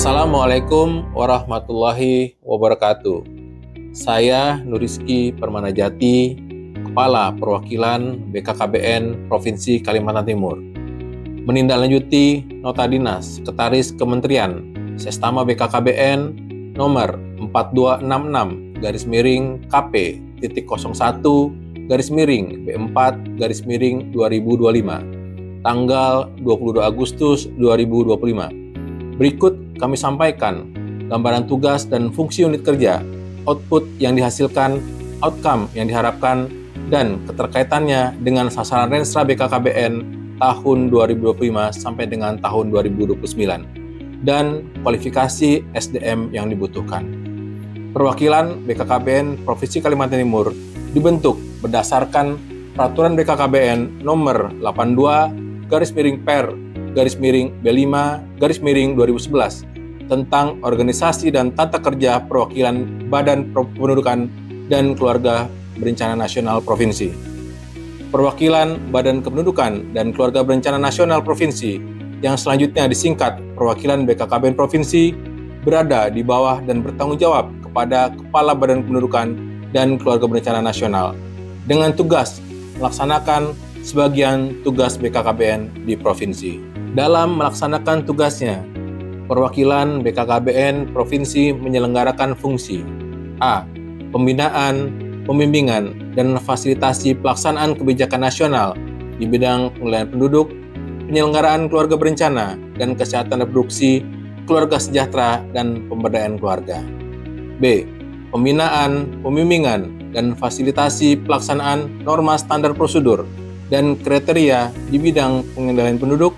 Assalamualaikum warahmatullahi wabarakatuh. Saya Nurizky Permanajati, Kepala Perwakilan BKKBN Provinsi Kalimantan Timur, menindaklanjuti Nota Dinas Sekretaris Kementerian Sestama BKKBN nomor 4266-01-B4-2025 tanggal 22 Agustus 2025. Berikut kami sampaikan gambaran tugas dan fungsi unit kerja, output yang dihasilkan, outcome yang diharapkan, dan keterkaitannya dengan sasaran Renstra BKKBN tahun 2025 sampai dengan tahun 2029, dan kualifikasi SDM yang dibutuhkan. Perwakilan BKKBN Provinsi Kalimantan Timur dibentuk berdasarkan Peraturan BKKBN nomor 82/Per/B5/2011 tentang organisasi dan tata kerja perwakilan Badan Kependudukan dan Keluarga Berencana Nasional Provinsi. Perwakilan Badan Kependudukan dan Keluarga Berencana Nasional Provinsi yang selanjutnya disingkat Perwakilan BKKBN Provinsi berada di bawah dan bertanggung jawab kepada Kepala Badan Kependudukan dan Keluarga Berencana Nasional dengan tugas melaksanakan sebagian tugas BKKBN di provinsi. Dalam melaksanakan tugasnya, perwakilan BKKBN Provinsi menyelenggarakan fungsi A. Pembinaan, pembimbingan, dan fasilitasi pelaksanaan kebijakan nasional di bidang pengendalian penduduk, penyelenggaraan keluarga berencana, dan kesehatan reproduksi, keluarga sejahtera, dan pemberdayaan keluarga. B. Pembinaan, pembimbingan, dan fasilitasi pelaksanaan norma standar prosedur dan kriteria di bidang pengendalian penduduk,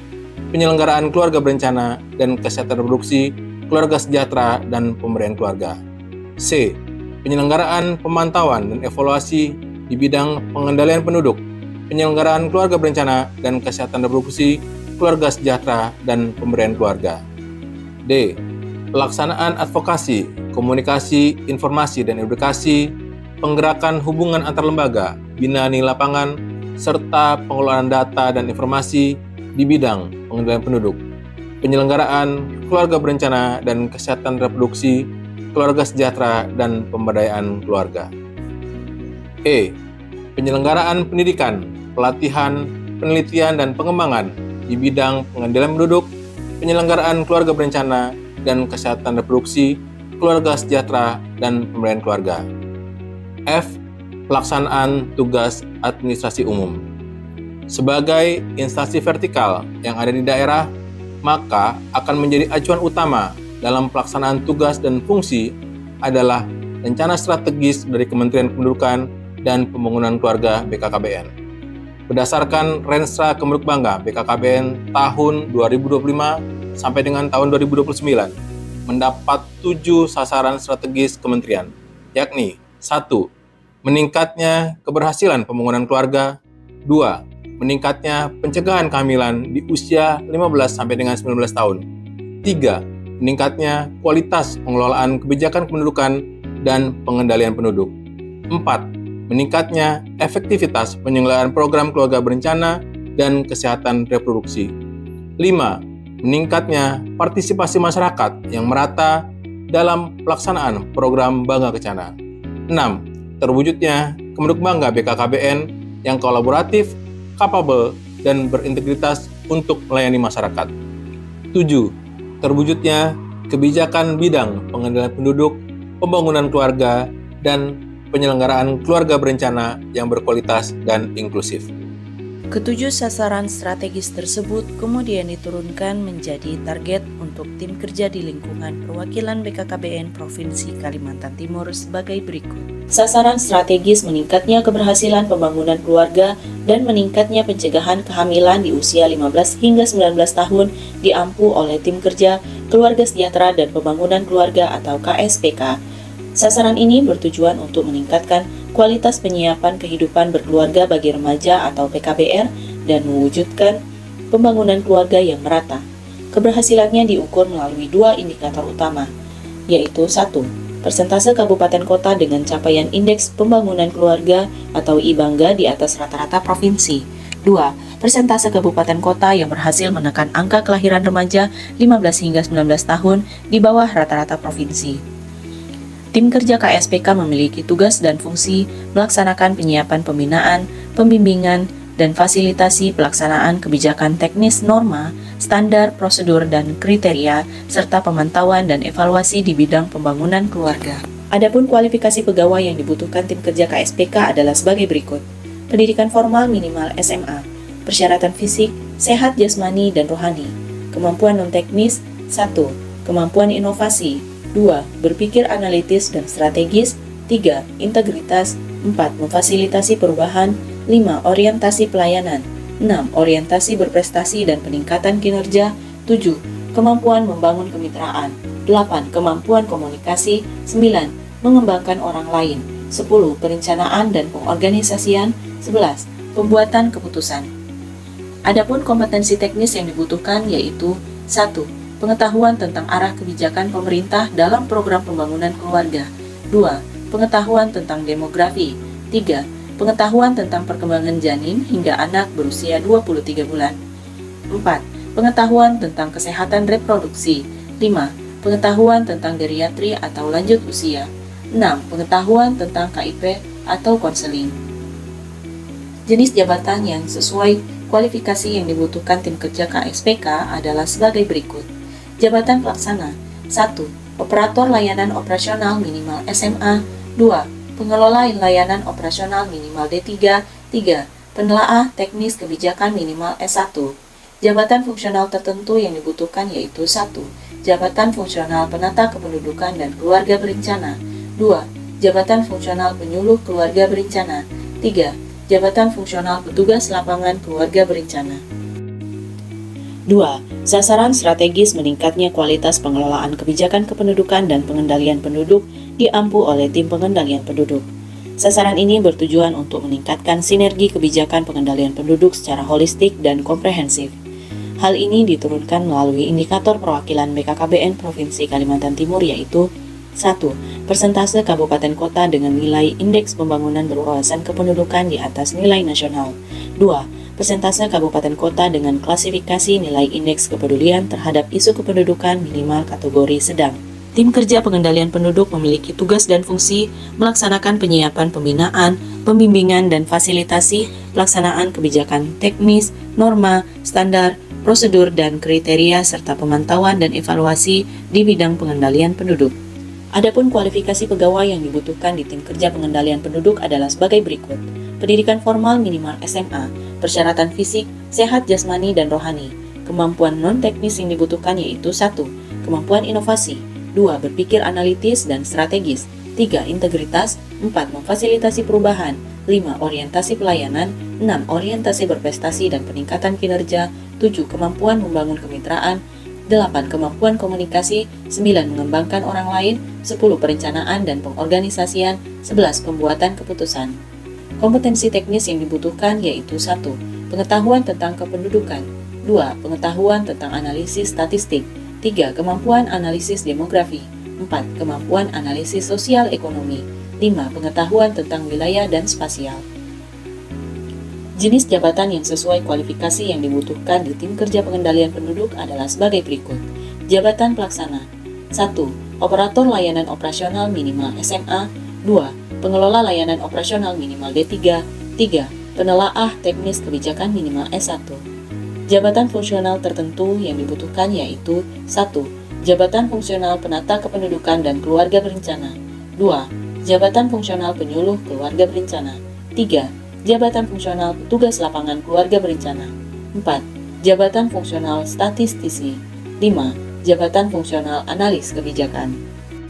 penyelenggaraan keluarga berencana, dan kesehatan reproduksi, keluarga sejahtera, dan pemberdayaan keluarga. C. Penyelenggaraan pemantauan dan evaluasi di bidang pengendalian penduduk, penyelenggaraan keluarga berencana, dan kesehatan reproduksi, keluarga sejahtera, dan pemberdayaan keluarga. D. Pelaksanaan advokasi, komunikasi, informasi, dan edukasi, penggerakan hubungan antar lembaga, bina nilai lapangan, serta pengelolaan data dan informasi di bidang pengendalian penduduk, penyelenggaraan keluarga berencana dan kesehatan reproduksi, keluarga sejahtera, dan pemberdayaan keluarga. E. Penyelenggaraan pendidikan, pelatihan, penelitian, dan pengembangan di bidang pengendalian penduduk, penyelenggaraan keluarga berencana dan kesehatan reproduksi, keluarga sejahtera, dan pemberdayaan keluarga. F. Pelaksanaan tugas administrasi umum. Sebagai instansi vertikal yang ada di daerah, maka akan menjadi acuan utama dalam pelaksanaan tugas dan fungsi adalah rencana strategis dari Kementerian Kependudukan dan Pembangunan Keluarga BKKBN. Berdasarkan Renstra Kementerian Bangga BKKBN tahun 2025 sampai dengan tahun 2029, mendapat 7 sasaran strategis kementerian, yakni 1. Meningkatnya keberhasilan pembangunan keluarga. 2. Meningkatnya pencegahan kehamilan di usia 15 sampai dengan 19 tahun. 3. Meningkatnya kualitas pengelolaan kebijakan kependudukan dan pengendalian penduduk. 4. Meningkatnya efektivitas penyelenggaraan program keluarga berencana dan kesehatan reproduksi. 5. Meningkatnya partisipasi masyarakat yang merata dalam pelaksanaan program Bangga Kencana. 6. Terwujudnya Kementerian Bangga BKKBN yang kolaboratif, kapabel, dan berintegritas untuk melayani masyarakat. 7. Terwujudnya kebijakan bidang pengendalian penduduk, pembangunan keluarga, dan penyelenggaraan keluarga berencana yang berkualitas dan inklusif. Ketujuh sasaran strategis tersebut kemudian diturunkan menjadi target untuk tim kerja di lingkungan perwakilan BKKBN Provinsi Kalimantan Timur sebagai berikut. Sasaran strategis meningkatnya keberhasilan pembangunan keluarga dan meningkatnya pencegahan kehamilan di usia 15 hingga 19 tahun diampu oleh tim kerja Keluarga Sejahtera dan Pembangunan Keluarga atau KSPK. Sasaran ini bertujuan untuk meningkatkan kualitas penyiapan kehidupan berkeluarga bagi remaja atau PKBR dan mewujudkan pembangunan keluarga yang merata. Keberhasilannya diukur melalui 2 indikator utama, yaitu 1. Persentase kabupaten kota dengan capaian indeks pembangunan keluarga atau IBangga di atas rata-rata provinsi. 2. persentase kabupaten kota yang berhasil menekan angka kelahiran remaja 15 hingga 19 tahun di bawah rata-rata provinsi. Tim kerja KSPK memiliki tugas dan fungsi melaksanakan penyiapan pembinaan, pembimbingan, dan fasilitasi pelaksanaan kebijakan teknis norma, standar, prosedur, dan kriteria, serta pemantauan dan evaluasi di bidang pembangunan keluarga. Adapun kualifikasi pegawai yang dibutuhkan tim kerja KSPK adalah sebagai berikut. Pendidikan formal minimal SMA, persyaratan fisik, sehat jasmani dan rohani, kemampuan non-teknis, 1. Kemampuan inovasi, 2. Berpikir analitis dan strategis, 3. Integritas, 4. Memfasilitasi perubahan, 5. Orientasi pelayanan, 6. Orientasi berprestasi dan peningkatan kinerja, 7. Kemampuan membangun kemitraan, 8. Kemampuan komunikasi, 9. Mengembangkan orang lain, 10. Perencanaan dan pengorganisasian, 11. Pembuatan keputusan. Adapun kompetensi teknis yang dibutuhkan yaitu 1. Pengetahuan tentang arah kebijakan pemerintah dalam program pembangunan keluarga, 2. Pengetahuan tentang demografi, 3. Pengetahuan tentang perkembangan janin hingga anak berusia 23 bulan, 4. Pengetahuan tentang kesehatan reproduksi, 5. Pengetahuan tentang geriatri atau lanjut usia, 6. Pengetahuan tentang KIP atau konseling. Jenis jabatan yang sesuai kualifikasi yang dibutuhkan tim kerja KSPK adalah sebagai berikut. Jabatan pelaksana, 1. Operator layanan operasional minimal SMA, 2. Pengelola layanan operasional minimal D3, 3. Penelaah teknis kebijakan minimal S1. Jabatan fungsional tertentu yang dibutuhkan yaitu 1. Jabatan fungsional penata kependudukan dan keluarga berencana, 2. Jabatan fungsional penyuluh keluarga berencana, 3. Jabatan fungsional petugas lapangan keluarga berencana. 2. Sasaran strategis meningkatnya kualitas pengelolaan kebijakan kependudukan dan pengendalian penduduk diampu oleh tim pengendalian penduduk. Sasaran ini bertujuan untuk meningkatkan sinergi kebijakan pengendalian penduduk secara holistik dan komprehensif. Hal ini diturunkan melalui indikator perwakilan BKKBN Provinsi Kalimantan Timur yaitu 1. Persentase kabupaten kota dengan nilai indeks pembangunan berwawasan kependudukan di atas nilai nasional. 2. Persentase kabupaten kota dengan klasifikasi nilai indeks kepedulian terhadap isu kependudukan minimal kategori sedang. Tim kerja pengendalian penduduk memiliki tugas dan fungsi melaksanakan penyiapan pembinaan, pembimbingan, dan fasilitasi pelaksanaan kebijakan teknis, norma, standar, prosedur, dan kriteria, serta pemantauan dan evaluasi di bidang pengendalian penduduk. Adapun kualifikasi pegawai yang dibutuhkan di tim kerja pengendalian penduduk adalah sebagai berikut. Pendidikan formal minimal SMA, persyaratan fisik, sehat jasmani dan rohani. Kemampuan non-teknis yang dibutuhkan yaitu 1. Kemampuan inovasi, 2. Berpikir analitis dan strategis, 3. Integritas, 4. Memfasilitasi perubahan, 5. Orientasi pelayanan, 6. Orientasi berprestasi dan peningkatan kinerja, 7. Kemampuan membangun kemitraan, 8. Kemampuan komunikasi, 9. Mengembangkan orang lain, 10. Perencanaan dan pengorganisasian, 11. Pembuatan keputusan. Kompetensi teknis yang dibutuhkan yaitu 1. Pengetahuan tentang kependudukan, 2. Pengetahuan tentang analisis statistik, 3. Kemampuan analisis demografi, 4. Kemampuan analisis sosial ekonomi, 5. Pengetahuan tentang wilayah dan spasial. Jenis jabatan yang sesuai kualifikasi yang dibutuhkan di tim kerja pengendalian penduduk adalah sebagai berikut. Jabatan pelaksana, 1. Operator layanan operasional minimal SMA, 2. Pengelola layanan operasional minimal D3, 3. Penelaah teknis kebijakan minimal S1. Jabatan fungsional tertentu yang dibutuhkan yaitu 1. Jabatan fungsional penata kependudukan dan keluarga berencana, 2. Jabatan fungsional penyuluh keluarga berencana, 3. Jabatan fungsional petugas lapangan keluarga berencana, 4. Jabatan fungsional statistisi, 5. Jabatan fungsional analis kebijakan.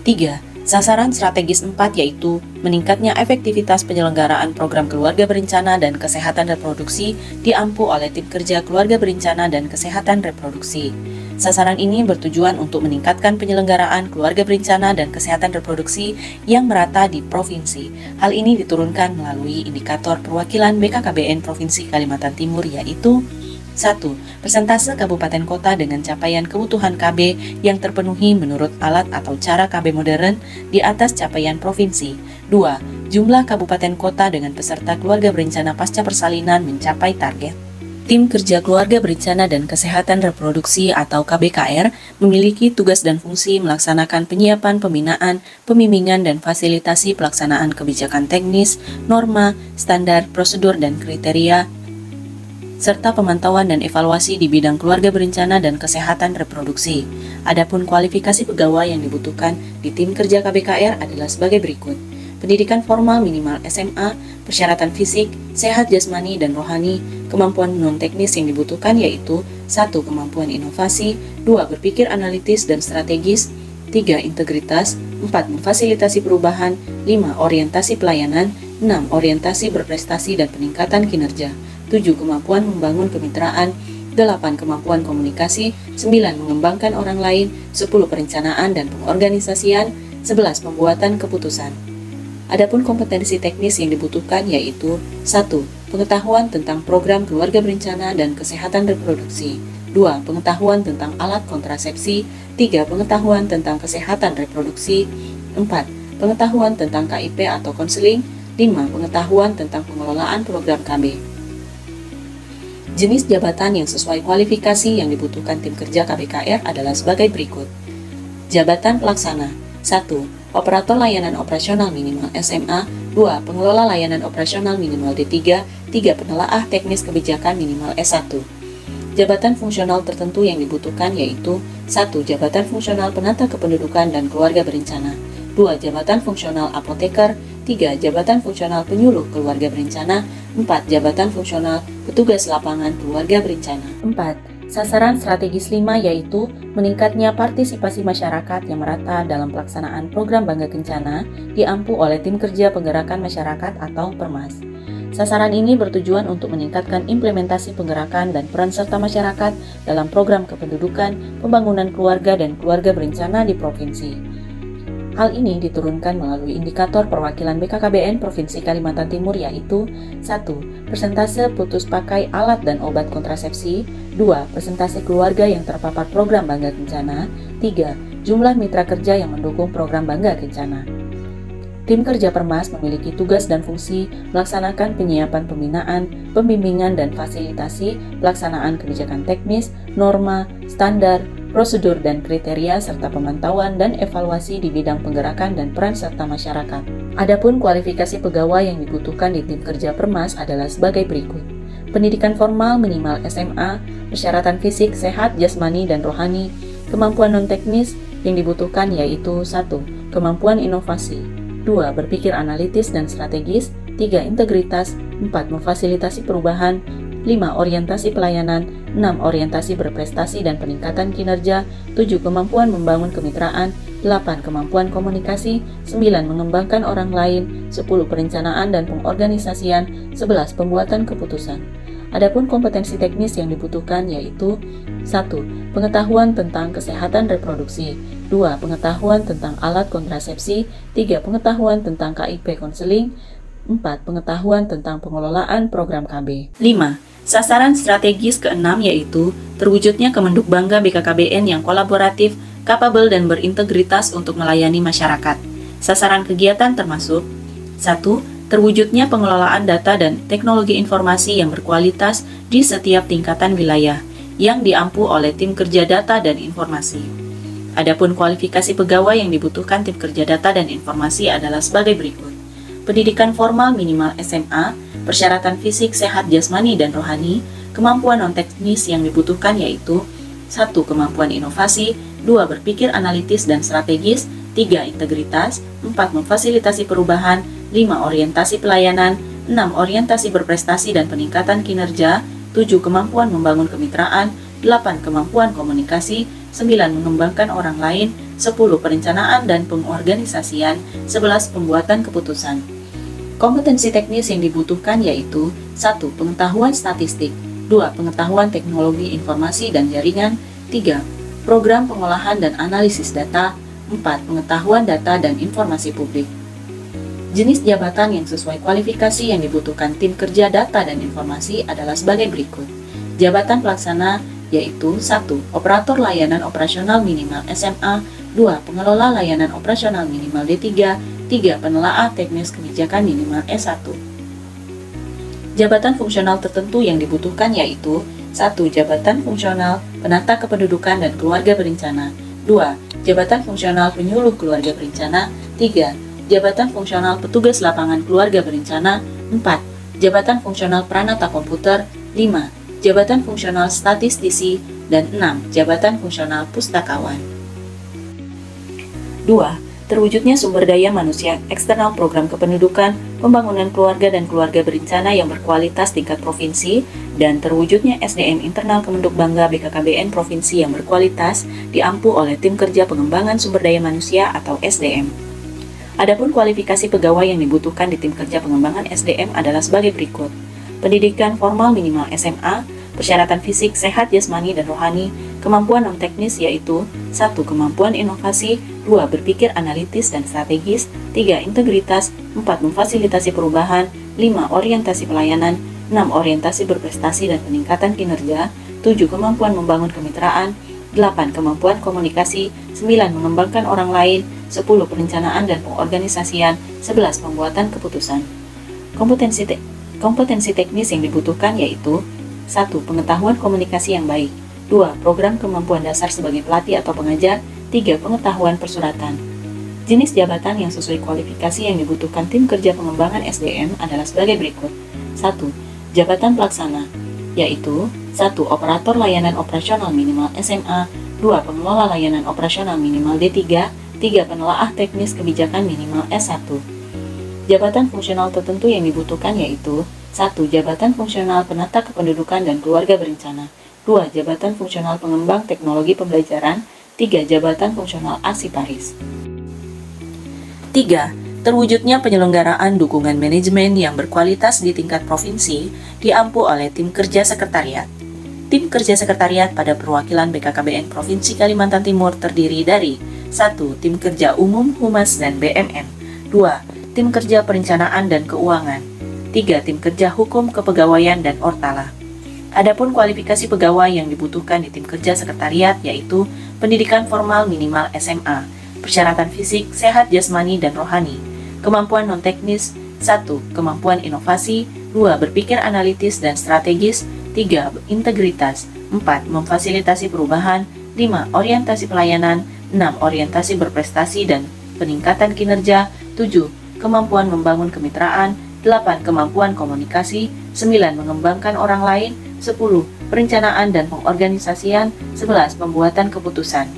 3. Sasaran strategis 4 yaitu meningkatnya efektivitas penyelenggaraan program keluarga berencana dan kesehatan reproduksi diampu oleh tim kerja keluarga berencana dan kesehatan reproduksi. Sasaran ini bertujuan untuk meningkatkan penyelenggaraan keluarga berencana dan kesehatan reproduksi yang merata di provinsi. Hal ini diturunkan melalui indikator perwakilan BKKBN Provinsi Kalimantan Timur yaitu 1. Persentase kabupaten kota dengan capaian kebutuhan KB yang terpenuhi menurut alat atau cara KB modern di atas capaian provinsi. 2. Jumlah kabupaten kota dengan peserta keluarga berencana pasca persalinan mencapai target. Tim Kerja Keluarga Berencana dan Kesehatan Reproduksi atau KBKR memiliki tugas dan fungsi melaksanakan penyiapan, pembinaan, pembimbingan, dan fasilitasi pelaksanaan kebijakan teknis, norma, standar, prosedur, dan kriteria, serta pemantauan dan evaluasi di bidang keluarga berencana dan kesehatan reproduksi. Adapun kualifikasi pegawai yang dibutuhkan di tim kerja KBKR adalah sebagai berikut. Pendidikan formal minimal SMA, persyaratan fisik, sehat jasmani dan rohani, kemampuan non-teknis yang dibutuhkan yaitu 1. Kemampuan inovasi, 2. Berpikir analitis dan strategis, 3. Integritas, 4. Memfasilitasi perubahan, 5. Orientasi pelayanan, 6. Orientasi berprestasi dan peningkatan kinerja, 7. Kemampuan membangun kemitraan, 8. Kemampuan komunikasi, 9. Mengembangkan orang lain, 10. Perencanaan dan pengorganisasian, 11. Pembuatan keputusan. Adapun kompetensi teknis yang dibutuhkan yaitu 1. Pengetahuan tentang program keluarga berencana dan kesehatan reproduksi, 2. Pengetahuan tentang alat kontrasepsi, 3. Pengetahuan tentang kesehatan reproduksi, 4. Pengetahuan tentang KIP atau konseling, 5. Pengetahuan tentang pengelolaan program KB. Jenis jabatan yang sesuai kualifikasi yang dibutuhkan tim kerja KBKR adalah sebagai berikut. Jabatan pelaksana 1. Operator layanan operasional minimal SMA, 2. Pengelola layanan operasional minimal D3, 3. Penelaah teknis kebijakan minimal S1. Jabatan fungsional tertentu yang dibutuhkan yaitu 1. Jabatan fungsional penata kependudukan dan keluarga berencana, 2. Jabatan fungsional apoteker, 3. Jabatan fungsional penyuluh keluarga berencana, 4. Jabatan fungsional petugas lapangan keluarga berencana. 4. Sasaran strategis 5 yaitu meningkatnya partisipasi masyarakat yang merata dalam pelaksanaan program Bangga Kencana diampu oleh Tim Kerja Penggerakan Masyarakat atau PERMAS. Sasaran ini bertujuan untuk meningkatkan implementasi penggerakan dan peran serta masyarakat dalam program kependudukan, pembangunan keluarga dan keluarga berencana di provinsi. Hal ini diturunkan melalui indikator perwakilan BKKBN Provinsi Kalimantan Timur yaitu 1. Persentase putus pakai alat dan obat kontrasepsi, 2. Persentase keluarga yang terpapar program Bangga Kencana, 3. Jumlah mitra kerja yang mendukung program Bangga Kencana. Tim kerja PERMAS memiliki tugas dan fungsi melaksanakan penyiapan pembinaan, pembimbingan dan fasilitasi pelaksanaan kebijakan teknis, norma, standar, prosedur dan kriteria serta pemantauan dan evaluasi di bidang penggerakan dan peran serta masyarakat. Adapun kualifikasi pegawai yang dibutuhkan di tim kerja PERMAS adalah sebagai berikut. Pendidikan formal minimal SMA, persyaratan fisik, sehat, jasmani dan rohani, kemampuan non-teknis yang dibutuhkan yaitu 1. Kemampuan inovasi, 2. Berpikir analitis dan strategis, 3. Integritas, 4. Memfasilitasi perubahan, 5. Orientasi pelayanan, 6. Orientasi berprestasi dan peningkatan kinerja, 7. Kemampuan membangun kemitraan, 8. Kemampuan komunikasi, 9. Mengembangkan orang lain, 10. Perencanaan dan pengorganisasian, 11. Pembuatan keputusan. Adapun kompetensi teknis yang dibutuhkan yaitu 1. Pengetahuan tentang kesehatan reproduksi, 2. Pengetahuan tentang alat kontrasepsi, 3. Pengetahuan tentang KIP konseling, 4. Pengetahuan tentang pengelolaan program KB. 5. Sasaran strategis ke-6 yaitu terwujudnya Kemenduk Bangga BKKBN yang kolaboratif, kapabel dan berintegritas untuk melayani masyarakat. Sasaran kegiatan termasuk 1. Terwujudnya pengelolaan data dan teknologi informasi yang berkualitas di setiap tingkatan wilayah yang diampu oleh tim kerja data dan informasi. Adapun kualifikasi pegawai yang dibutuhkan tim kerja data dan informasi adalah sebagai berikut. Pendidikan formal minimal SMA, persyaratan fisik, sehat, jasmani, dan rohani, kemampuan non-teknis yang dibutuhkan yaitu 1. Kemampuan inovasi, 2. Berpikir analitis dan strategis, 3. Integritas, 4. Memfasilitasi perubahan, 5. Orientasi pelayanan, 6. Orientasi berprestasi dan peningkatan kinerja, 7. Kemampuan membangun kemitraan, 8. Kemampuan komunikasi, 9. Mengembangkan orang lain, 10. Perencanaan dan pengorganisasian, 11. Pembuatan keputusan. Kompetensi teknis yang dibutuhkan yaitu 1. Pengetahuan statistik, 2. Pengetahuan teknologi informasi dan jaringan, 3. Program pengolahan dan analisis data, 4. Pengetahuan data dan informasi publik. Jenis jabatan yang sesuai kualifikasi yang dibutuhkan tim kerja data dan informasi adalah sebagai berikut. Jabatan pelaksana yaitu 1. Operator layanan operasional minimal SMA, 2. Pengelola layanan operasional minimal D3, 3. Penelaah teknis kebijakan minimal S1. Jabatan fungsional tertentu yang dibutuhkan yaitu 1. Jabatan fungsional penata kependudukan dan keluarga berencana. 2. Jabatan fungsional penyuluh keluarga berencana. 3. Jabatan fungsional petugas lapangan keluarga berencana. 4. Jabatan fungsional pranata komputer. 5. Jabatan fungsional statistisi. Dan 6. Jabatan fungsional pustakawan. 2. Terwujudnya sumber daya manusia eksternal program kependudukan, pembangunan keluarga dan keluarga berencana yang berkualitas tingkat provinsi, dan terwujudnya SDM internal Kemenduk Bangga BKKBN Provinsi yang berkualitas diampu oleh Tim Kerja Pengembangan Sumber Daya Manusia atau SDM. Adapun kualifikasi pegawai yang dibutuhkan di Tim Kerja Pengembangan SDM adalah sebagai berikut. Pendidikan formal minimal SMA, persyaratan fisik, sehat, jasmani, dan rohani, kemampuan non-teknis yaitu 1. Kemampuan inovasi, 2. Berpikir analitis dan strategis, 3. Integritas, 4. Memfasilitasi perubahan, 5. Orientasi pelayanan, 6. Orientasi berprestasi dan peningkatan kinerja, 7. Kemampuan membangun kemitraan, 8. Kemampuan komunikasi, 9. Mengembangkan orang lain, 10. Perencanaan dan pengorganisasian, 11. Pembuatan keputusan. Kompetensi teknis yang dibutuhkan yaitu 1. Pengetahuan komunikasi yang baik, 2. Program kemampuan dasar sebagai pelatih atau pengajar, 3. Pengetahuan persuratan. Jenis jabatan yang sesuai kualifikasi yang dibutuhkan Tim Kerja Pengembangan SDM adalah sebagai berikut. 1. Jabatan pelaksana, yaitu 1. Operator layanan operasional minimal SMA, 2. Pengelola layanan operasional minimal D3, 3. Penelaah teknis kebijakan minimal S1. Jabatan fungsional tertentu yang dibutuhkan yaitu 1. Jabatan fungsional penata kependudukan dan keluarga berencana, 2. Jabatan fungsional pengembang teknologi pembelajaran, 3. Jabatan fungsional arsiparis. 3. Terwujudnya penyelenggaraan dukungan manajemen yang berkualitas di tingkat provinsi diampu oleh Tim Kerja Sekretariat. Tim Kerja Sekretariat pada perwakilan BKKBN Provinsi Kalimantan Timur terdiri dari 1. Tim Kerja Umum Humas dan BMN, 2. Tim Kerja Perencanaan dan Keuangan, 3. Tim Kerja Hukum Kepegawaian dan Ortala. Adapun kualifikasi pegawai yang dibutuhkan di Tim Kerja Sekretariat yaitu pendidikan formal minimal SMA, persyaratan fisik, sehat jasmani dan rohani, kemampuan non-teknis, 1. Kemampuan inovasi, 2. Berpikir analitis dan strategis, 3. Integritas, 4. Memfasilitasi perubahan, 5. Orientasi pelayanan, 6. Orientasi berprestasi dan peningkatan kinerja, 7. Kemampuan membangun kemitraan, 8. Kemampuan komunikasi, 9. Mengembangkan orang lain, 10. Perencanaan dan pengorganisasian, 11. Pembuatan keputusan.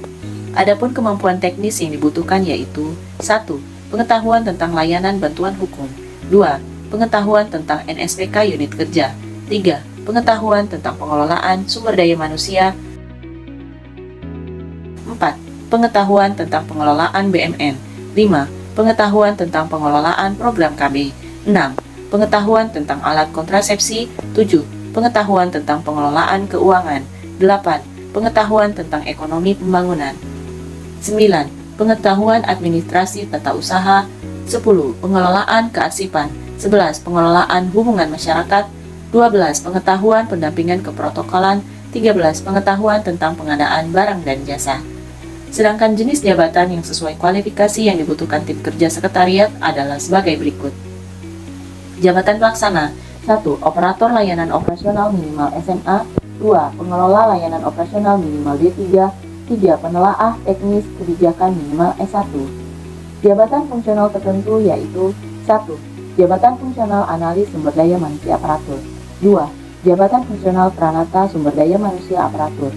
Adapun kemampuan teknis yang dibutuhkan yaitu 1. Pengetahuan tentang layanan bantuan hukum, 2. Pengetahuan tentang NSPK unit kerja, 3. Pengetahuan tentang pengelolaan sumber daya manusia, 4. Pengetahuan tentang pengelolaan BMN, 5. Pengetahuan tentang pengelolaan program KB, 6. Pengetahuan tentang alat kontrasepsi, 7. Pengetahuan tentang pengelolaan keuangan, 8. Pengetahuan tentang ekonomi pembangunan, 9. Pengetahuan administrasi tata usaha, 10. Pengelolaan kearsipan, 11. Pengelolaan hubungan masyarakat, 12. Pengetahuan pendampingan keprotokolan, 13. Pengetahuan tentang pengadaan barang dan jasa. Sedangkan jenis jabatan yang sesuai kualifikasi yang dibutuhkan Tim Kerja Sekretariat adalah sebagai berikut. Jabatan pelaksana, 1. Operator layanan operasional minimal SMA, 2. Pengelola layanan operasional minimal D3, 3. Penelaah teknis kebijakan minimal S1. Jabatan fungsional tertentu yaitu 1. Jabatan fungsional analis sumber daya manusia aparatur, 2. Jabatan fungsional pranata sumber daya manusia aparatur,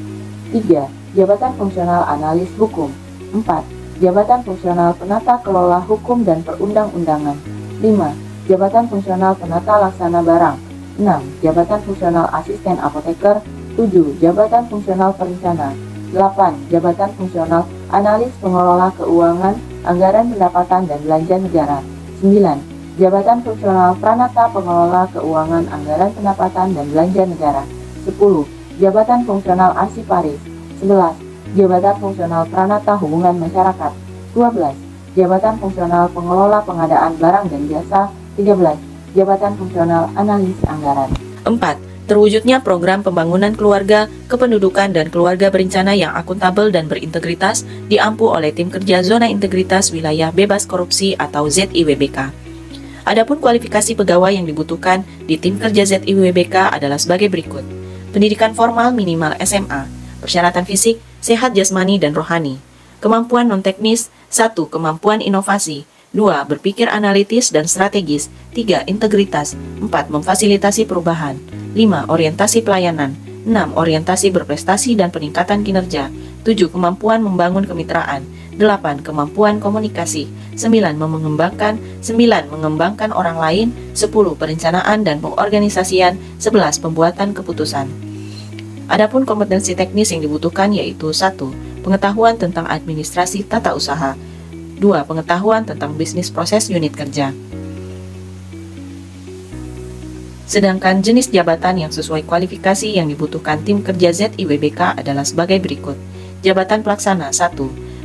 3. Jabatan fungsional analis hukum, 4. Jabatan fungsional penata kelola hukum dan perundang-undangan, 5. Jabatan fungsional penata laksana barang, 6. Jabatan fungsional asisten apoteker, 7. Jabatan fungsional perencana, 8. Jabatan fungsional analis pengelola keuangan, anggaran pendapatan dan belanja negara, 9. Jabatan fungsional pranata pengelola keuangan, anggaran pendapatan dan belanja negara, 10. Jabatan fungsional arsiparis, 11. Jabatan fungsional pranata hubungan masyarakat, 12. Jabatan fungsional pengelola pengadaan barang dan jasa, 13. Jabatan fungsional analis anggaran. 4. Terwujudnya program pembangunan keluarga, kependudukan dan keluarga berencana yang akuntabel dan berintegritas diampu oleh Tim Kerja Zona Integritas Wilayah Bebas Korupsi atau ZIWBK. Adapun kualifikasi pegawai yang dibutuhkan di tim kerja ZIWBK adalah sebagai berikut. Pendidikan formal minimal SMA, persyaratan fisik, sehat jasmani dan rohani. Kemampuan non-teknis, 1. Kemampuan inovasi, 2. Berpikir analitis dan strategis, 3. Integritas, 4. Memfasilitasi perubahan, 5. Orientasi pelayanan, 6. Orientasi berprestasi dan peningkatan kinerja, 7. Kemampuan membangun kemitraan, 8. Kemampuan komunikasi, 9. Mengembangkan orang lain, 10. Perencanaan dan pengorganisasian, 11. Pembuatan keputusan. Adapun kompetensi teknis yang dibutuhkan yaitu 1. Pengetahuan tentang administrasi tata usaha, 2. Pengetahuan tentang bisnis proses unit kerja. Sedangkan jenis jabatan yang sesuai kualifikasi yang dibutuhkan tim kerja ZIWBK adalah sebagai berikut. Jabatan pelaksana 1.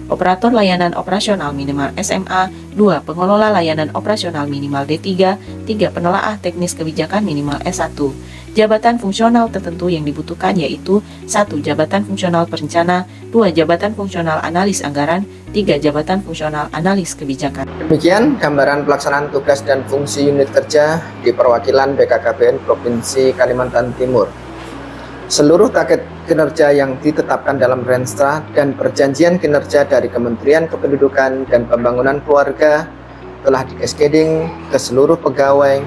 Operator layanan operasional minimal SMA, 2. Pengelola layanan operasional minimal D3, 3. Penelaah teknis kebijakan minimal S1. Jabatan fungsional tertentu yang dibutuhkan yaitu 1. Jabatan fungsional perencana, 2. Jabatan fungsional analis anggaran, 3. Jabatan fungsional analis kebijakan. Demikian gambaran pelaksanaan tugas dan fungsi unit kerja di perwakilan BKKBN Provinsi Kalimantan Timur. Seluruh target kinerja yang ditetapkan dalam Renstra dan perjanjian kinerja dari Kementerian Kependudukan dan Pembangunan Keluarga telah di-cascading ke seluruh pegawai,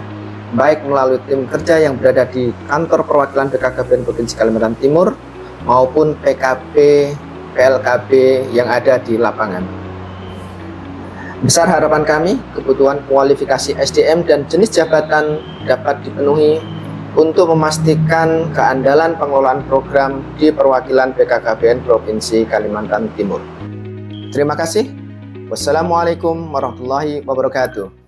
baik melalui tim kerja yang berada di kantor perwakilan BKKBN Provinsi Kalimantan Timur maupun PKP, PLKB yang ada di lapangan. Besar harapan kami, kebutuhan kualifikasi SDM dan jenis jabatan dapat dipenuhi untuk memastikan keandalan pengelolaan program di perwakilan BKKBN Provinsi Kalimantan Timur. Terima kasih. Wassalamualaikum warahmatullahi wabarakatuh.